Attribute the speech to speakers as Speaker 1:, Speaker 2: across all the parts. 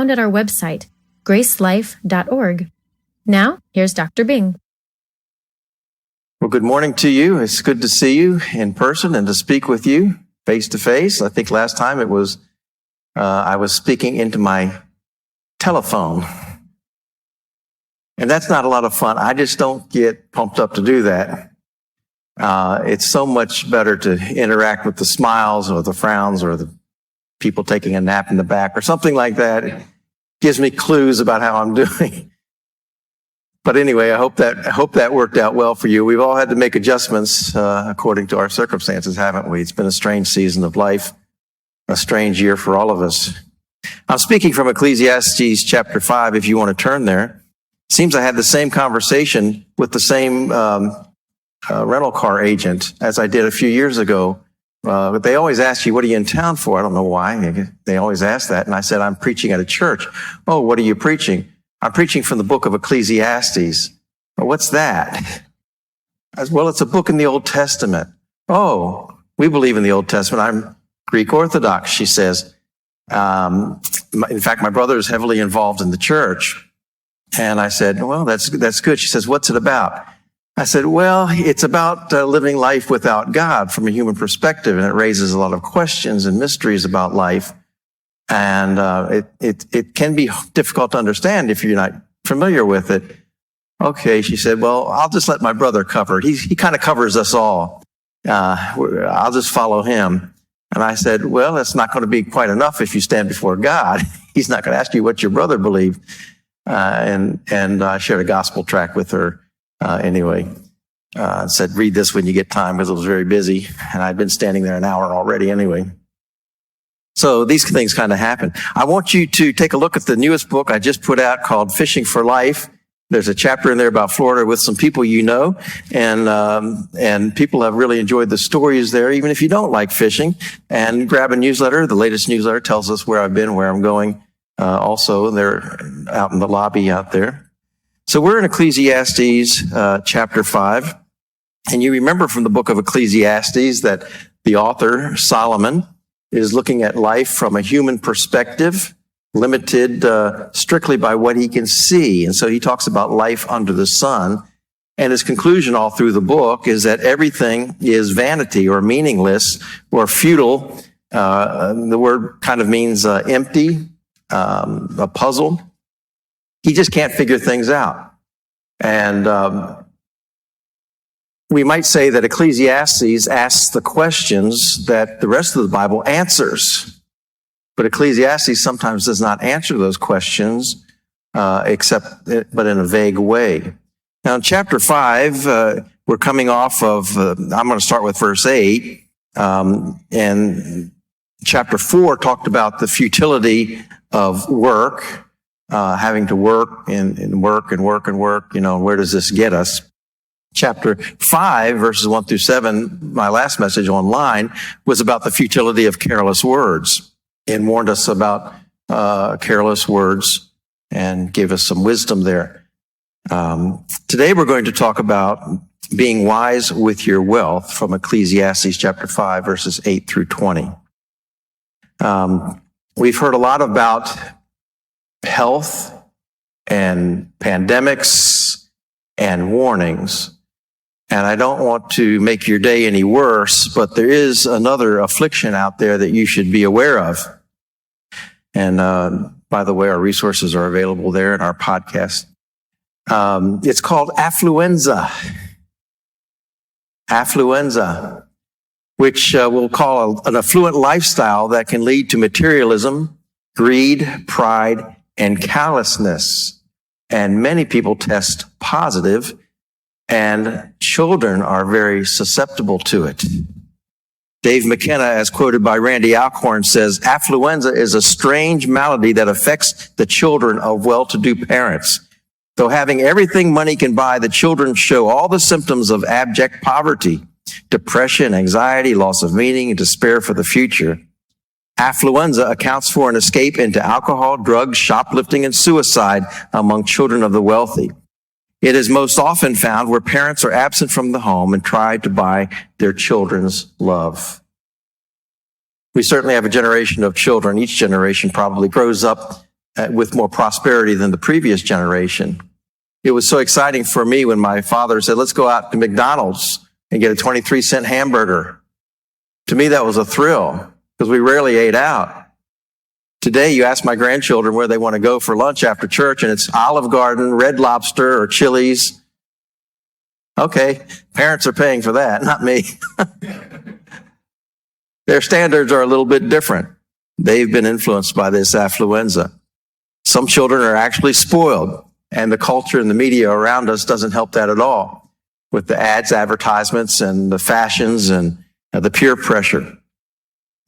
Speaker 1: found at our website, gracelife.org. Now, here's Dr. Bing.
Speaker 2: Well, good morning to you. It's good to see you in person and to speak with you face to face. I think last time it was, I was speaking into my telephone. And that's not a lot of fun. I just don't get pumped up to do that. It's so much better to interact with the smiles or the frowns or the people taking a nap in the back or something like that. It gives me clues about how I'm doing. But anyway, I hope that worked out well for you. We've all had to make adjustments according to our circumstances, haven't we? It's been a strange season of life, a strange year for all of us. I'm speaking from Ecclesiastes chapter 5, if you want to turn there. It seems I had the same conversation with the same rental car agent as I did a few years ago. But they always ask you, what are you in town for? I don't know why. They always ask that. And I said, I'm preaching at a church. Oh, what are you preaching? I'm preaching from the book of Ecclesiastes. Well, what's that? I said, well, it's a book in the Old Testament. Oh, we believe in the Old Testament. I'm Greek Orthodox, she says. In fact, my brother is heavily involved in the church. And I said, well, that's good. She says, what's it about? I said, well, it's about living life without God from a human perspective, and it raises a lot of questions and mysteries about life. And it can be difficult to understand if you're not familiar with it. Okay, she said, well, I'll just let my brother cover it. He kind of covers us all. I'll just follow him. And I said, well, it's not going to be quite enough if you stand before God. He's not going to ask you what your brother believed. And I shared a gospel tract with her. Anyway, said, read this when you get time, because it was very busy. And I'd been standing there an hour already anyway. So these things kind of happen. I want you to take a look at the newest book I just put out called Fishing for Life. There's a chapter in there about Florida with some people you know. And people have really enjoyed the stories there, even if you don't like fishing. And grab a newsletter. The latest newsletter tells us where I've been, where I'm going. Also, they're out in the lobby out there. So we're in Ecclesiastes chapter 5, and you remember from the book of Ecclesiastes that the author, Solomon, is looking at life from a human perspective, limited strictly by what he can see. And so he talks about life under the sun, and his conclusion all through the book is that everything is vanity or meaningless or futile. The word kind of means empty, a puzzle. He just can't figure things out. And we might say that Ecclesiastes asks the questions that the rest of the Bible answers. But Ecclesiastes sometimes does not answer those questions, but in a vague way. Now in chapter 5, we're coming off of, I'm going to start with verse 8. And chapter 4 talked about the futility of work. Having to work and work. Where does this get us? Chapter 5, verses 1 through 7, my last message online, was about the futility of careless words and warned us about careless words and gave us some wisdom there. Today we're going to talk about being wise with your wealth from Ecclesiastes chapter 5, verses 8 through 20. We've heard a lot about health and pandemics and warnings. And I don't want to make your day any worse, but there is another affliction out there that you should be aware of. And by the way, our resources are available there in our podcast. It's called affluenza. Affluenza, which we'll call an affluent lifestyle that can lead to materialism, greed, pride, and callousness. And many people test positive, and children are very susceptible to it. Dave McKenna, as quoted by Randy Alcorn, says, affluenza is a strange malady that affects the children of well-to-do parents. Though having everything money can buy, the children show all the symptoms of abject poverty, depression, anxiety, loss of meaning, and despair for the future. Affluenza accounts for an escape into alcohol, drugs, shoplifting, and suicide among children of the wealthy. It is most often found where parents are absent from the home and try to buy their children's love. We certainly have a generation of children. Each generation probably grows up with more prosperity than the previous generation. It was so exciting for me when my father said, let's go out to McDonald's and get a 23-cent hamburger. To me, that was a thrill because we rarely ate out. Today, you ask my grandchildren where they want to go for lunch after church, and it's Olive Garden, Red Lobster, or Chili's. Okay, parents are paying for that, not me. Their standards are a little bit different. They've been influenced by this affluenza. Some children are actually spoiled, and the culture and the media around us doesn't help that at all, with the ads, advertisements, and the fashions and the peer pressure.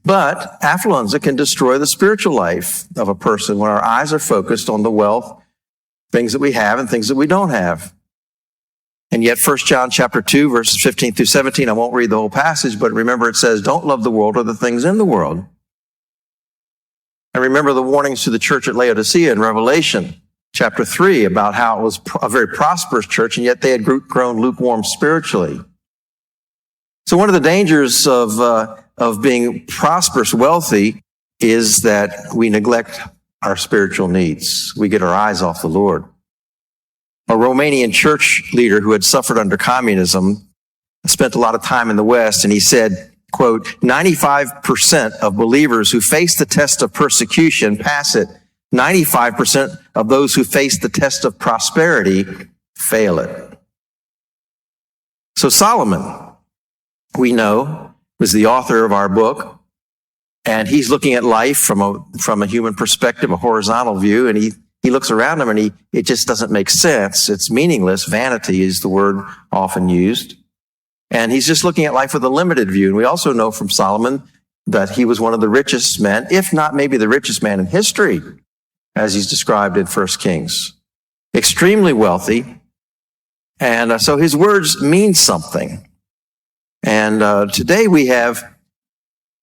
Speaker 2: But affluenza can destroy the spiritual life of a person when our eyes are focused on the wealth, things that we have and things that we don't have. And yet 1 John chapter 2, verses 15 through 17, I won't read the whole passage, but remember it says, don't love the world or the things in the world. And remember the warnings to the church at Laodicea in Revelation chapter 3 about how it was a very prosperous church, and yet they had grown lukewarm spiritually. So one of the dangers of being prosperous, wealthy, is that we neglect our spiritual needs. We get our eyes off the Lord. A Romanian church leader who had suffered under communism spent a lot of time in the West, and he said, quote, 95% of believers who face the test of persecution pass it. 95% of those who face the test of prosperity fail it. So Solomon, we know, was the author of our book, and he's looking at life from a human perspective, a horizontal view, and he looks around him and it just doesn't make sense. It's meaningless. Vanity is the word often used. And he's just looking at life with a limited view. And we also know from Solomon that he was one of the richest men, if not maybe the richest man in history, as he's described in 1 Kings. Extremely wealthy. And so his words mean something. And today we have,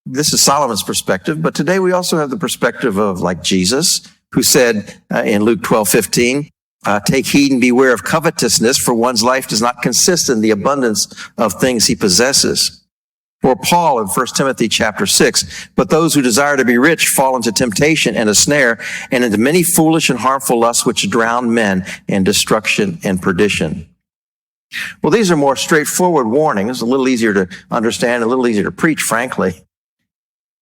Speaker 2: this is Solomon's perspective, but today we also have the perspective of like Jesus, who said in Luke 12:15, take heed and beware of covetousness, for one's life does not consist in the abundance of things he possesses. Or Paul in 1 Timothy chapter 6, but those who desire to be rich fall into temptation and a snare, and into many foolish and harmful lusts which drown men in destruction and perdition. Well, these are more straightforward warnings, a little easier to understand, a little easier to preach, frankly.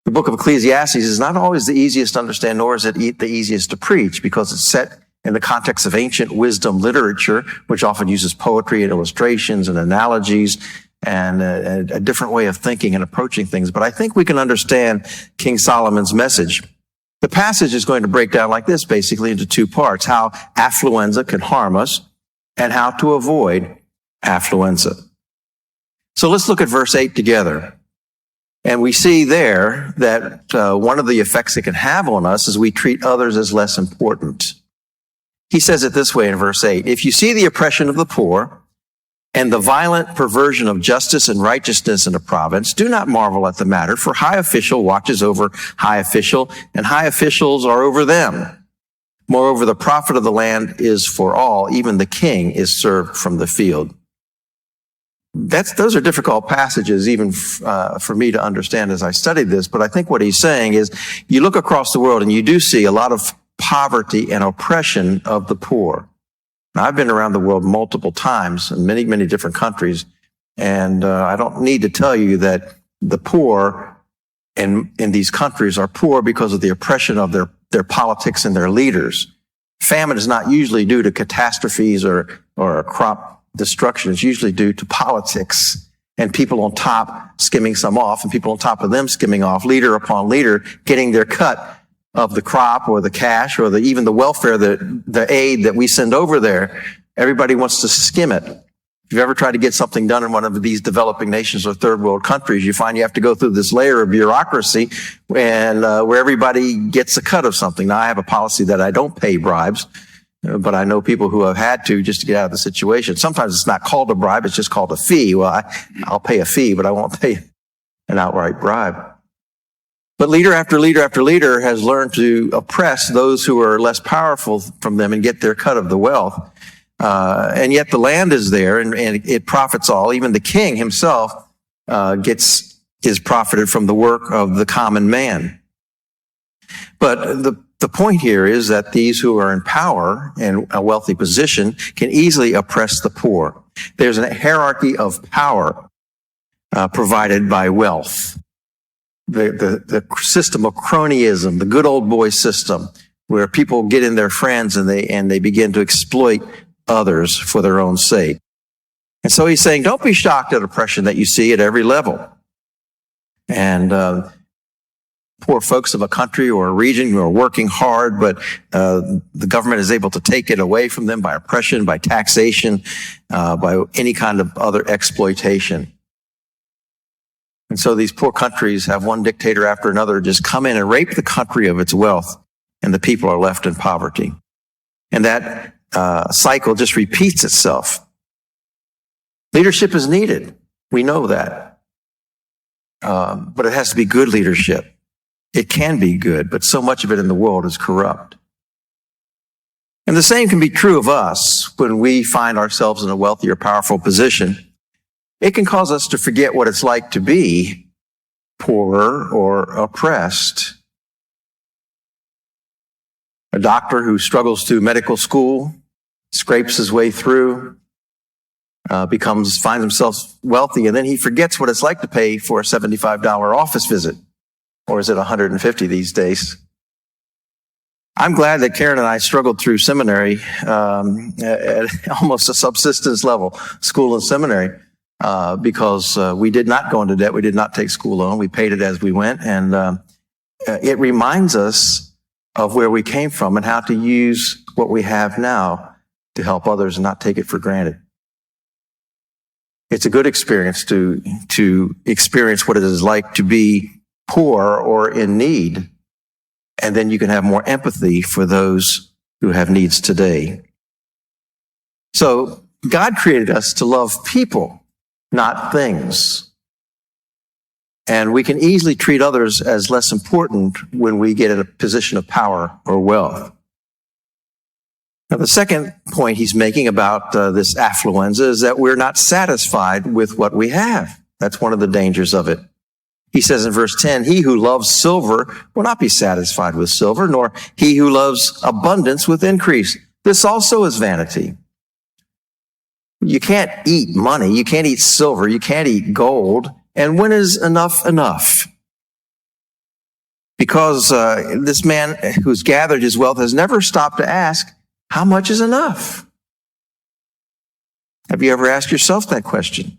Speaker 2: The book of Ecclesiastes is not always the easiest to understand, nor is it the easiest to preach, because it's set in the context of ancient wisdom literature, which often uses poetry and illustrations and analogies and a different way of thinking and approaching things. But I think we can understand King Solomon's message. The passage is going to break down like this, basically into two parts: how affluenza can harm us and how to avoid affluenza. So let's look at verse 8 together. And we see there that one of the effects it can have on us is we treat others as less important. He says it this way in verse 8, if you see the oppression of the poor and the violent perversion of justice and righteousness in a province, do not marvel at the matter, for high official watches over high official, and high officials are over them. Moreover, the profit of the land is for all, even the king is served from the field. Those are difficult passages even for me to understand as I studied this, but I think what he's saying is you look across the world and you do see a lot of poverty and oppression of the poor. Now, I've been around the world multiple times in many, many different countries, and I don't need to tell you that the poor in these countries are poor because of the oppression of their politics and their leaders. Famine is not usually due to catastrophes or crop destruction. Is usually due to politics and people on top skimming some off and people on top of them skimming off, leader upon leader, getting their cut of the crop or the cash or even the welfare, the aid that we send over there. Everybody wants to skim it. If you've ever tried to get something done in one of these developing nations or third world countries, you find you have to go through this layer of bureaucracy and where everybody gets a cut of something. Now, I have a policy that I don't pay bribes, but I know people who have had to just to get out of the situation. Sometimes it's not called a bribe, it's just called a fee. Well, I'll pay a fee, but I won't pay an outright bribe. But leader after leader after leader has learned to oppress those who are less powerful from them and get their cut of the wealth. And yet the land is there and it profits all. Even the king himself is profited from the work of the common man. But the point here is that these who are in power and a wealthy position can easily oppress the poor. There's a hierarchy of power provided by wealth. The system of cronyism, the good old boy system, where people get in their friends and they begin to exploit others for their own sake. And so he's saying, don't be shocked at oppression that you see at every level. And poor folks of a country or a region who are working hard, but the government is able to take it away from them by oppression, by taxation, by any kind of other exploitation. And so these poor countries have one dictator after another just come in and rape the country of its wealth, and the people are left in poverty. And that cycle just repeats itself. Leadership is needed. We know that. But it has to be good leadership. It can be good, but so much of it in the world is corrupt. And the same can be true of us when we find ourselves in a wealthy or powerful position. It can cause us to forget what it's like to be poorer or oppressed. A doctor who struggles through medical school, scrapes his way through, finds himself wealthy, and then he forgets what it's like to pay for a $75 office visit. Or is it $150 these days? I'm glad that Karen and I struggled through seminary at almost a subsistence level, school and seminary, because we did not go into debt. We did not take school loan. We paid it as we went. And it reminds us of where we came from and how to use what we have now to help others and not take it for granted. It's a good experience to experience what it is like to be poor or in need, and then you can have more empathy for those who have needs today. So God created us to love people, not things. And we can easily treat others as less important when we get in a position of power or wealth. Now, the second point he's making about this affluenza is that we're not satisfied with what we have. That's one of the dangers of it. He says in verse 10, he who loves silver will not be satisfied with silver, nor he who loves abundance with increase. This also is vanity. You can't eat money. You can't eat silver. You can't eat gold. And when is enough enough? Because this man who's gathered his wealth has never stopped to ask, how much is enough? Have you ever asked yourself that question?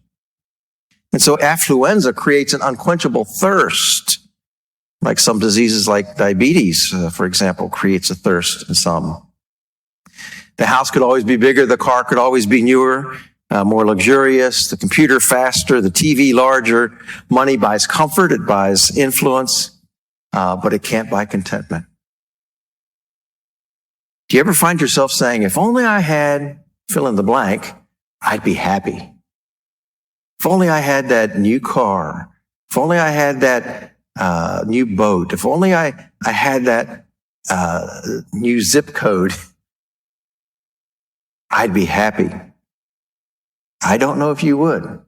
Speaker 2: And so affluenza creates an unquenchable thirst, like some diseases like diabetes, for example, creates a thirst in some. The house could always be bigger. The car could always be newer, more luxurious, the computer faster, the TV larger. Money buys comfort. It buys influence, but it can't buy contentment. Do you ever find yourself saying, if only I had fill in the blank, I'd be happy. If only I had that new car. If only I had that new boat. If only I had that new zip code, I'd be happy. I don't know if you would.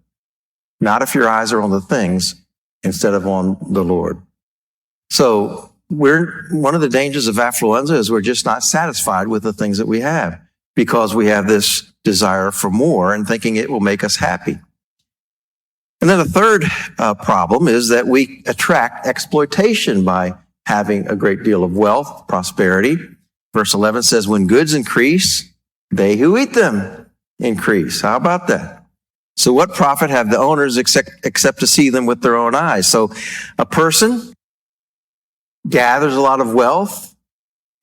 Speaker 2: Not if your eyes are on the things instead of on the Lord. So one of the dangers of affluenza is we're just not satisfied with the things that we have because we have this desire for more and thinking it will make us happy. And then the third problem is that we attract exploitation by having a great deal of wealth, prosperity. Verse 11 says, when goods increase, they who eat them increase. How about that? So what profit have the owners except to see them with their own eyes? So a person gathers a lot of wealth,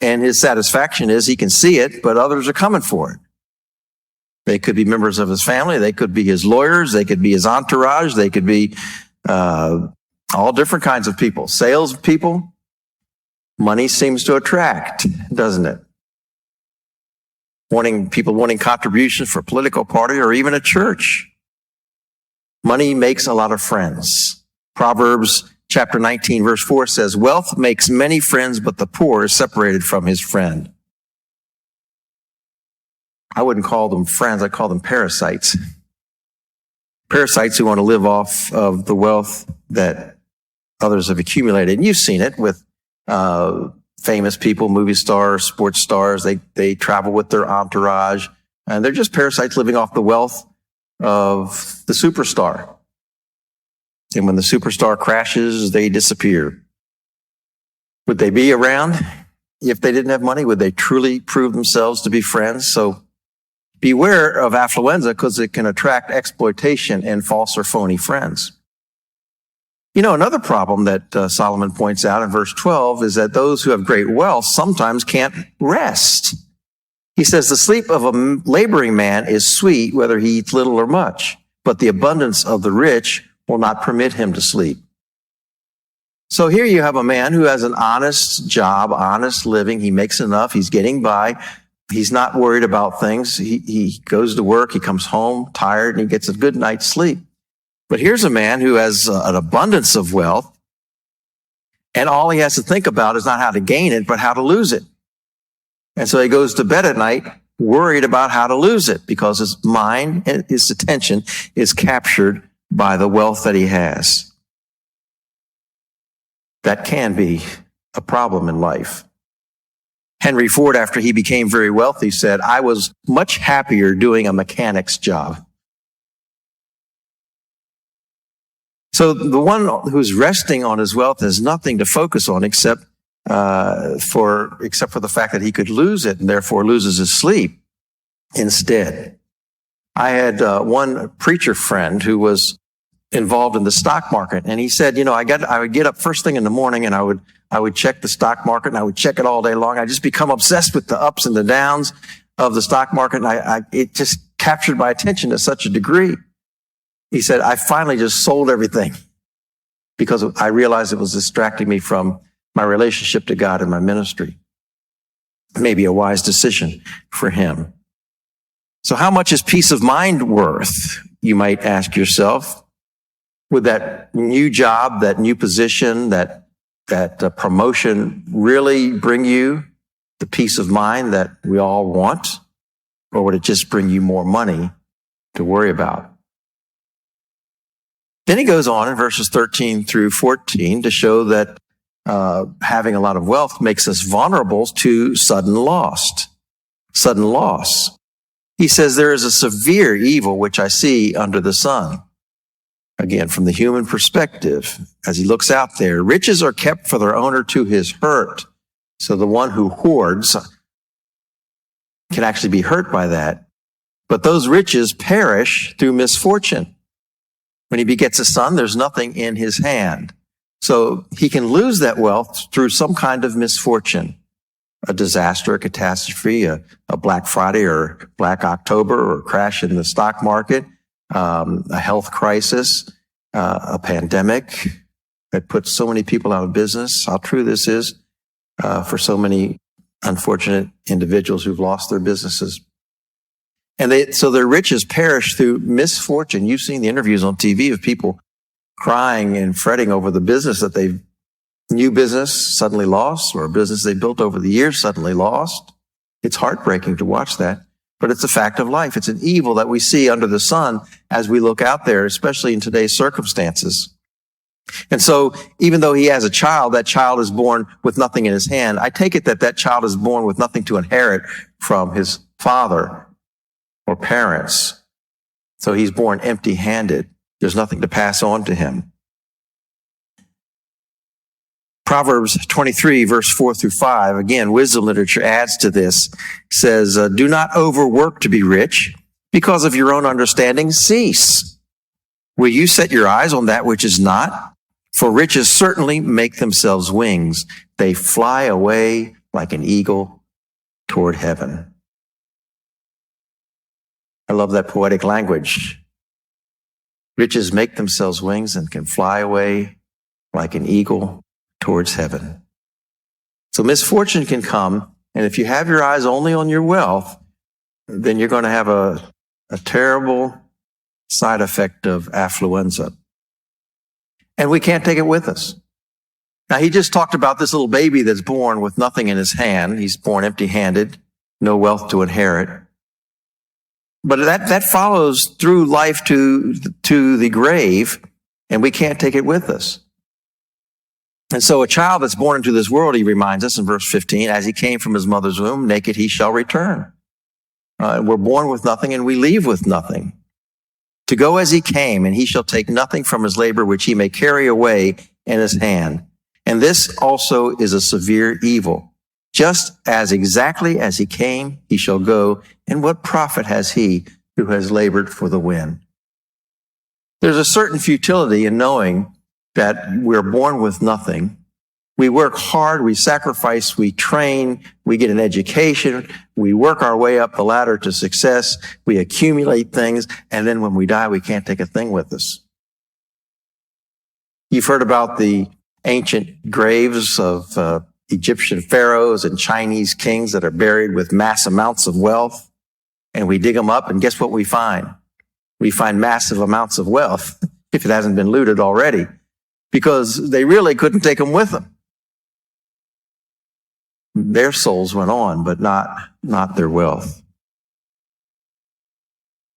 Speaker 2: and his satisfaction is he can see it, but others are coming for it. They could be members of his family. They could be his lawyers. They could be his entourage. They could be all different kinds of people. Salespeople. Money seems to attract, doesn't it? People wanting contributions for a political party or even a church. Money makes a lot of friends. Proverbs chapter 19, verse 4 says, wealth makes many friends, but the poor is separated from his friend. I wouldn't call them friends. I'd call them parasites. Parasites who want to live off of the wealth that others have accumulated. And you've seen it with famous people, movie stars, sports stars. They travel with their entourage, and they're just parasites living off the wealth of the superstar. And when the superstar crashes, they disappear. Would they be around if they didn't have money? Would they truly prove themselves to be friends? So beware of affluenza, because it can attract exploitation and false or phony friends. You know, another problem that Solomon points out in verse 12 is that those who have great wealth sometimes can't rest. He says, the sleep of a laboring man is sweet, whether he eats little or much, but the abundance of the rich will not permit him to sleep. So here you have a man who has an honest job, honest living. He makes enough. He's getting by. He's not worried about things. He goes to work. He comes home tired, and he gets a good night's sleep. But here's a man who has an abundance of wealth, and all he has to think about is not how to gain it, but how to lose it. And so he goes to bed at night worried about how to lose it, because his mind and his attention is captured by the wealth that he has. That can be a problem in life. Henry Ford, after he became very wealthy, said, I was much happier doing a mechanic's job. So the one who's resting on his wealth has nothing to focus on except for the fact that he could lose it, and therefore loses his sleep instead. I had one preacher friend who was involved in the stock market, and he said, you know, I would get up first thing in the morning, and I would check the stock market, and I would check it all day long. I just become obsessed with the ups and the downs of the stock market, and it just captured my attention to such a degree. He said, I finally just sold everything because I realized it was distracting me from my relationship to God and my ministry. Maybe a wise decision for him. So how much is peace of mind worth? You might ask yourself. Would that new job, that new position, that promotion really bring you the peace of mind that we all want? Or would it just bring you more money to worry about? Then he goes on in verses 13 through 14 to show that having a lot of wealth makes us vulnerable to sudden loss. Sudden loss. He says, there is a severe evil which I see under the sun. Again, from the human perspective, as he looks out there, riches are kept for their owner to his hurt. So the one who hoards can actually be hurt by that. But those riches perish through misfortune. When he begets a son, there's nothing in his hand. So he can lose that wealth through some kind of misfortune, a disaster, a catastrophe, a Black Friday or Black October, or a crash in the stock market, a health crisis, a pandemic that puts so many people out of business. How true this is for so many unfortunate individuals who've lost their businesses. And so their riches perish through misfortune. You've seen the interviews on TV of people crying and fretting over the business that new business suddenly lost, or a business they built over the years suddenly lost. It's heartbreaking to watch that, but it's a fact of life. It's an evil that we see under the sun as we look out there, especially in today's circumstances. And so even though he has a child, that child is born with nothing in his hand. I take it that child is born with nothing to inherit from his father or parents. So he's born empty-handed. There's nothing to pass on to him. Proverbs 23, verse 4 through 5, again, wisdom literature adds to this, says, do not overwork to be rich. Because of your own understanding, cease. Will you set your eyes on that which is not? For riches certainly make themselves wings. They fly away like an eagle toward heaven. I love that poetic language. Riches make themselves wings and can fly away like an eagle towards heaven. So misfortune can come, and if you have your eyes only on your wealth, then you're going to have a terrible side effect of affluenza. And we can't take it with us. Now, he just talked about this little baby that's born with nothing in his hand. He's born empty-handed, no wealth to inherit. But that follows through life to the grave, and we can't take it with us. And so a child that's born into this world, he reminds us in verse 15, as he came from his mother's womb, naked he shall return. We're born with nothing and we leave with nothing. To go as he came, and he shall take nothing from his labor which he may carry away in his hand. And this also is a severe evil. Just as exactly as he came, he shall go. And what profit has he who has labored for the wind? There's a certain futility in knowing that we're born with nothing. We work hard, we sacrifice, we train, we get an education, we work our way up the ladder to success, we accumulate things, and then when we die, we can't take a thing with us. You've heard about the ancient graves of Egyptian pharaohs and Chinese kings that are buried with mass amounts of wealth, and we dig them up, and guess what we find? We find massive amounts of wealth, if it hasn't been looted already, because they really couldn't take them with them. Their souls went on, but not their wealth.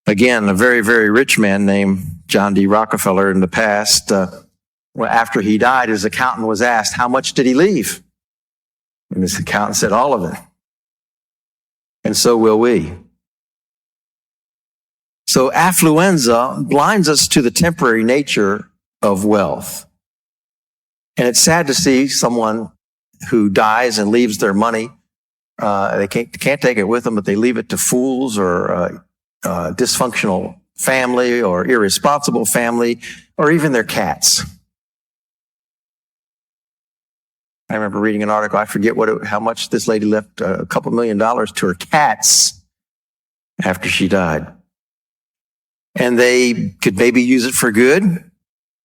Speaker 2: Again, a very, very rich man named John D. Rockefeller in the past, after he died, his accountant was asked, how much did he leave? And his accountant said, all of it. And so will we. So affluenza blinds us to the temporary nature of wealth. And it's sad to see someone who dies and leaves their money. They can't take it with them, but they leave it to fools or dysfunctional family or irresponsible family or even their cats. I remember reading an article, I forget how much this lady left, a couple $1 million to her cats after she died. And they could maybe use it for good,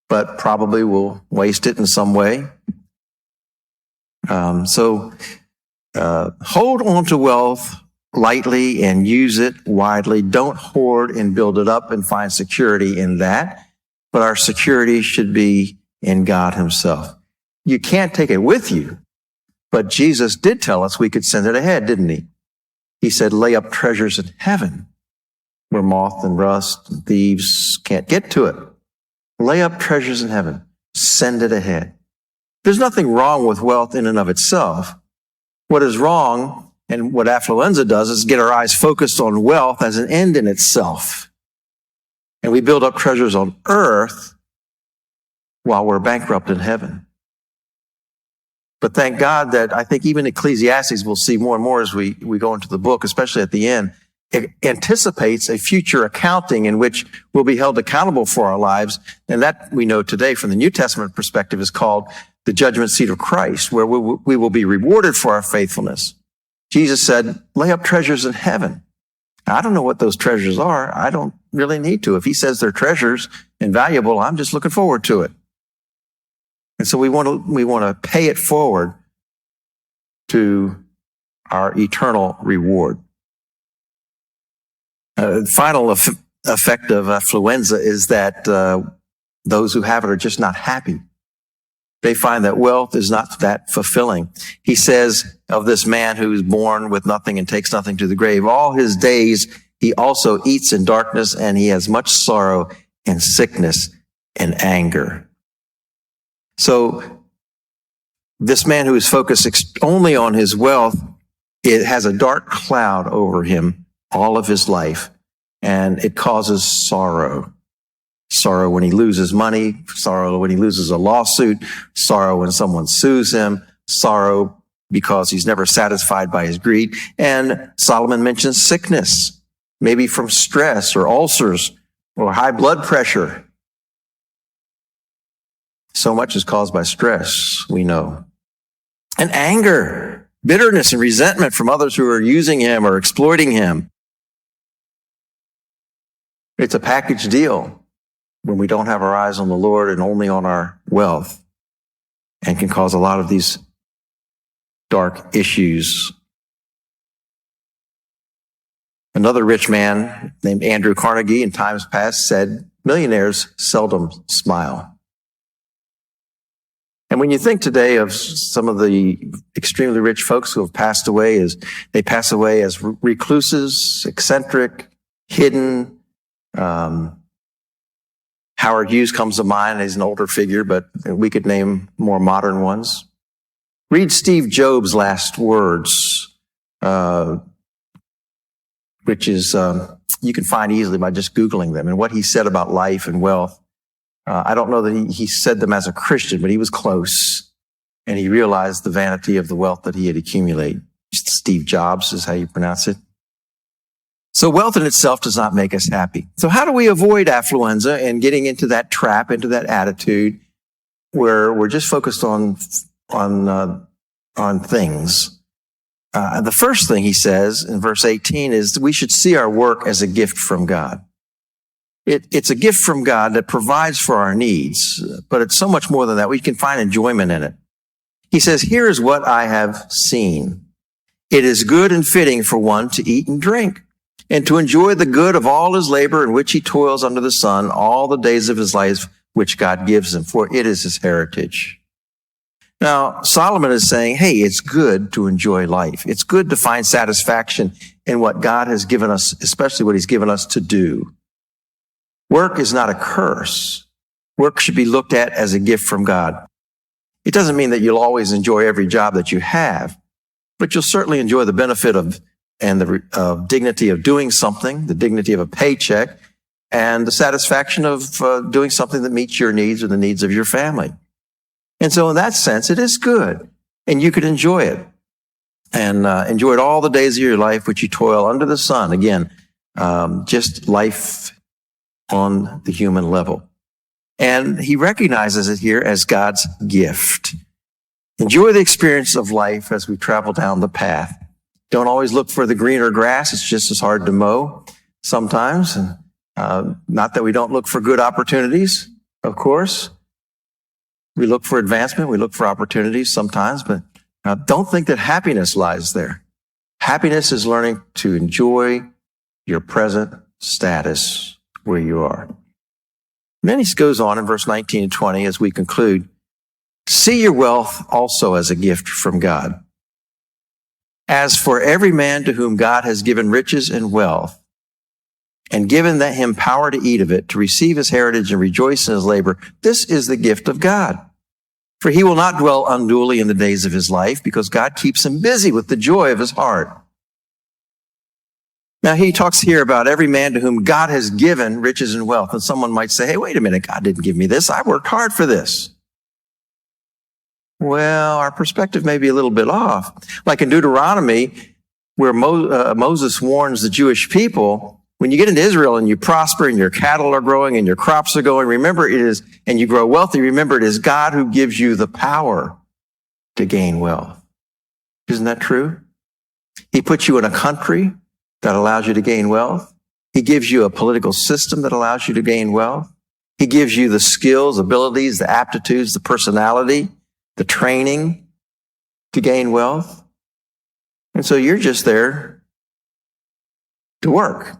Speaker 2: but probably will waste it in some way. So hold on to wealth lightly and use it widely. Don't hoard and build it up and find security in that. But our security should be in God himself. You can't take it with you, but Jesus did tell us we could send it ahead, didn't he? He said, lay up treasures in heaven where moth and rust and thieves can't get to it. Lay up treasures in heaven. Send it ahead. There's nothing wrong with wealth in and of itself. What is wrong, and what affluenza does, is get our eyes focused on wealth as an end in itself. And we build up treasures on earth while we're bankrupt in heaven. But thank God that I think even Ecclesiastes, we'll see more and more as we go into the book, especially at the end, it anticipates a future accounting in which we'll be held accountable for our lives. And that we know today from the New Testament perspective is called the judgment seat of Christ, where we will be rewarded for our faithfulness. Jesus said, lay up treasures in heaven. Now, I don't know what those treasures are. I don't really need to. If he says they're treasures and valuable, I'm just looking forward to it. And so we want to pay it forward to our eternal reward. Final effect of affluenza is that those who have it are just not happy. They find that wealth is not that fulfilling. He says of this man who's born with nothing and takes nothing to the grave, all his days he also eats in darkness, and he has much sorrow and sickness and anger. So this man who is focused only on his wealth, it has a dark cloud over him all of his life, and it causes sorrow. Sorrow when he loses money, sorrow when he loses a lawsuit, sorrow when someone sues him, sorrow because he's never satisfied by his greed. And Solomon mentions sickness, maybe from stress or ulcers or high blood pressure. So much is caused by stress, we know. And anger, bitterness and resentment from others who are using him or exploiting him. It's a package deal when we don't have our eyes on the Lord and only on our wealth, and can cause a lot of these dark issues. Another rich man named Andrew Carnegie in times past said, millionaires seldom smile. And when you think today of some of the extremely rich folks who have passed away, they pass away as recluses, eccentric, hidden, Howard Hughes comes to mind. He's an older figure, but we could name more modern ones. Read Steve Jobs' last words, which is you can find easily by just Googling them, and what he said about life and wealth. I don't know that he said them as a Christian, but he was close, and he realized the vanity of the wealth that he had accumulated. Steve Jobs is how you pronounce it. So wealth in itself does not make us happy. So how do we avoid affluenza and getting into that trap, into that attitude where we're just focused on things? The first thing he says in verse 18 is that we should see our work as a gift from God. It's a gift from God that provides for our needs, but it's so much more than that. We can find enjoyment in it. He says, here is what I have seen. It is good and fitting for one to eat and drink, and to enjoy the good of all his labor in which he toils under the sun all the days of his life, which God gives him, for it is his heritage. Now, Solomon is saying, hey, it's good to enjoy life. It's good to find satisfaction in what God has given us, especially what he's given us to do. Work is not a curse. Work should be looked at as a gift from God. It doesn't mean that you'll always enjoy every job that you have, but you'll certainly enjoy the benefit of and the dignity of doing something, the dignity of a paycheck, and the satisfaction of doing something that meets your needs or the needs of your family. And so in that sense, it is good, and you could enjoy it, and enjoy it all the days of your life, which you toil under the sun. Again, just life on the human level. And he recognizes it here as God's gift. Enjoy the experience of life as we travel down the path. Don't always look for the greener grass. It's just as hard to mow sometimes. Not that we don't look for good opportunities, of course. We look for advancement. We look for opportunities sometimes, but don't think that happiness lies there. Happiness is learning to enjoy your present status where you are. And then he goes on in verse 19 and 20 as we conclude, see your wealth also as a gift from God. As for every man to whom God has given riches and wealth, and given him power to eat of it, to receive his heritage and rejoice in his labor, this is the gift of God. For he will not dwell unduly in the days of his life, because God keeps him busy with the joy of his heart. Now he talks here about every man to whom God has given riches and wealth. And someone might say, hey, wait a minute, God didn't give me this. I worked hard for this. Well, our perspective may be a little bit off. Like in Deuteronomy, where Moses warns the Jewish people, when you get into Israel and you prosper and your cattle are growing and your crops are going, remember it is, and you grow wealthy, remember it is God who gives you the power to gain wealth. Isn't that true? He puts you in a country that allows you to gain wealth. He gives you a political system that allows you to gain wealth. He gives you the skills, abilities, the aptitudes, the personality, the training to gain wealth. And so you're just there to work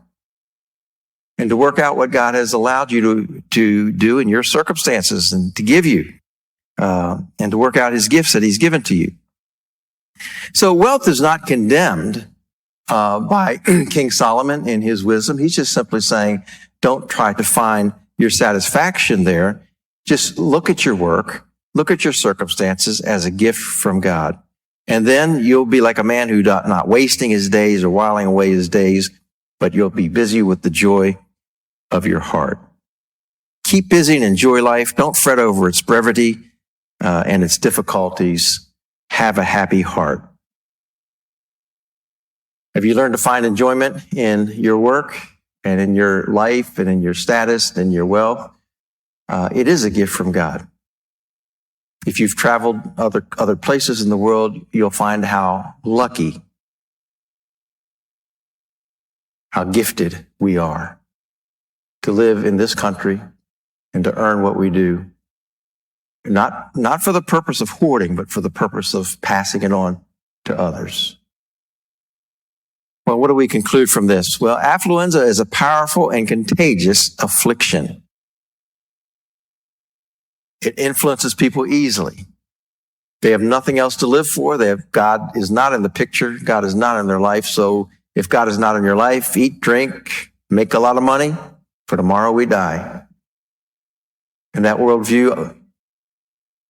Speaker 2: and to work out what God has allowed you to do in your circumstances and to give you, and to work out his gifts that he's given to you. So wealth is not condemned by King Solomon in his wisdom. He's just simply saying, don't try to find your satisfaction there. Just look at your work, look at your circumstances as a gift from God. And then you'll be like a man who's not wasting his days or whiling away his days, but you'll be busy with the joy of your heart. Keep busy and enjoy life. Don't fret over its brevity and its difficulties. Have a happy heart. Have you learned to find enjoyment in your work and in your life and in your status and your wealth? It is a gift from God. If you've traveled other places in the world, you'll find how lucky, how gifted we are to live in this country and to earn what we do. Not for the purpose of hoarding, but for the purpose of passing it on to others. Well, what do we conclude from this? Well, affluenza is a powerful and contagious affliction. It influences people easily. They have nothing else to live for. God is not in the picture. God is not in their life. So if God is not in your life, eat, drink, make a lot of money, for tomorrow we die. And that worldview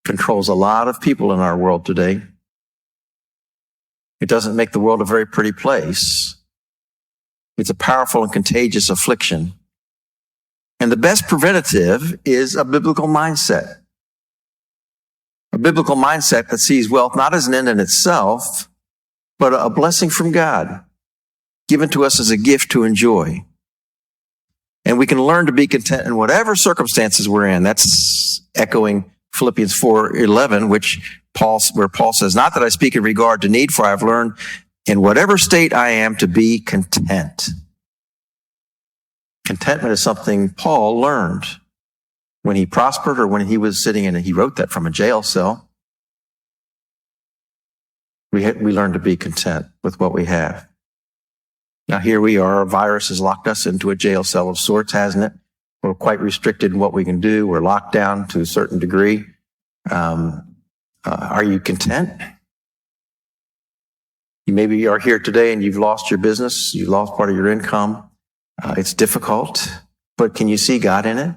Speaker 2: controls a lot of people in our world today. It doesn't make the world a very pretty place. It's a powerful and contagious affliction. And the best preventative is a biblical mindset. A biblical mindset that sees wealth not as an end in itself, but a blessing from God, given to us as a gift to enjoy. And we can learn to be content in whatever circumstances we're in. That's echoing Philippians 4:11, where Paul says, "Not that I speak in regard to need, for I have learned in whatever state I am to be content." Contentment is something Paul learned when he prospered or when he was sitting in, and he wrote that from a jail cell. We learn to be content with what we have. Now here we are, a virus has locked us into a jail cell of sorts, hasn't it? We're quite restricted in what we can do. We're locked down to a certain degree. Are you content? You maybe are here today and you've lost your business. You've lost part of your income. It's difficult, but can you see God in it?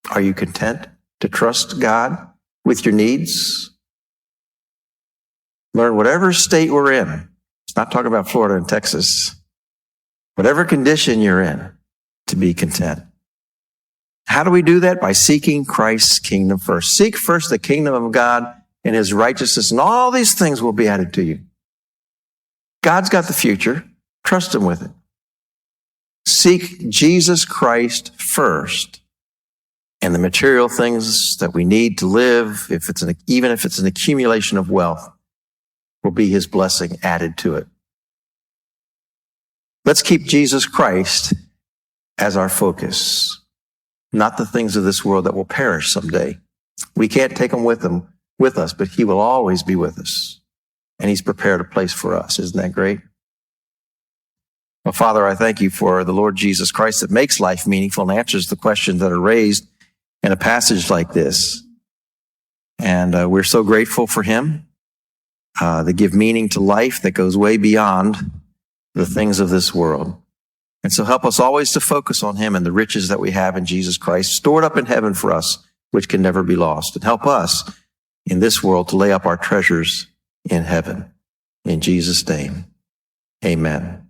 Speaker 2: Are you content to trust God with your needs? Learn whatever state we're in. It's not talking about Florida and Texas. Whatever condition you're in, to be content. How do we do that? By seeking Christ's kingdom first. Seek first the kingdom of God and his righteousness, and all these things will be added to you. God's got the future. Trust him with it. Seek Jesus Christ first, and the material things that we need to live, even if it's an accumulation of wealth, will be his blessing added to it. Let's keep Jesus Christ as our focus, not the things of this world that will perish someday. We can't take them with us, but he will always be with us. And he's prepared a place for us. Isn't that great? Well, Father, I thank you for the Lord Jesus Christ that makes life meaningful and answers the questions that are raised in a passage like this. And we're so grateful for him to give meaning to life that goes way beyond the things of this world. And so help us always to focus on him and the riches that we have in Jesus Christ, stored up in heaven for us, which can never be lost. And help us in this world to lay up our treasures in heaven. In Jesus' name, amen.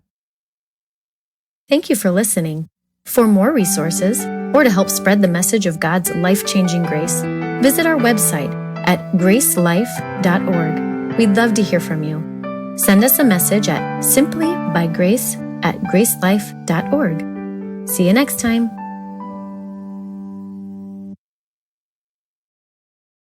Speaker 1: Thank you for listening. For more resources, or to help spread the message of God's life-changing grace, visit our website at gracelife.org. We'd love to hear from you. Send us a message at simplybygrace@gracelife.org. See you next time.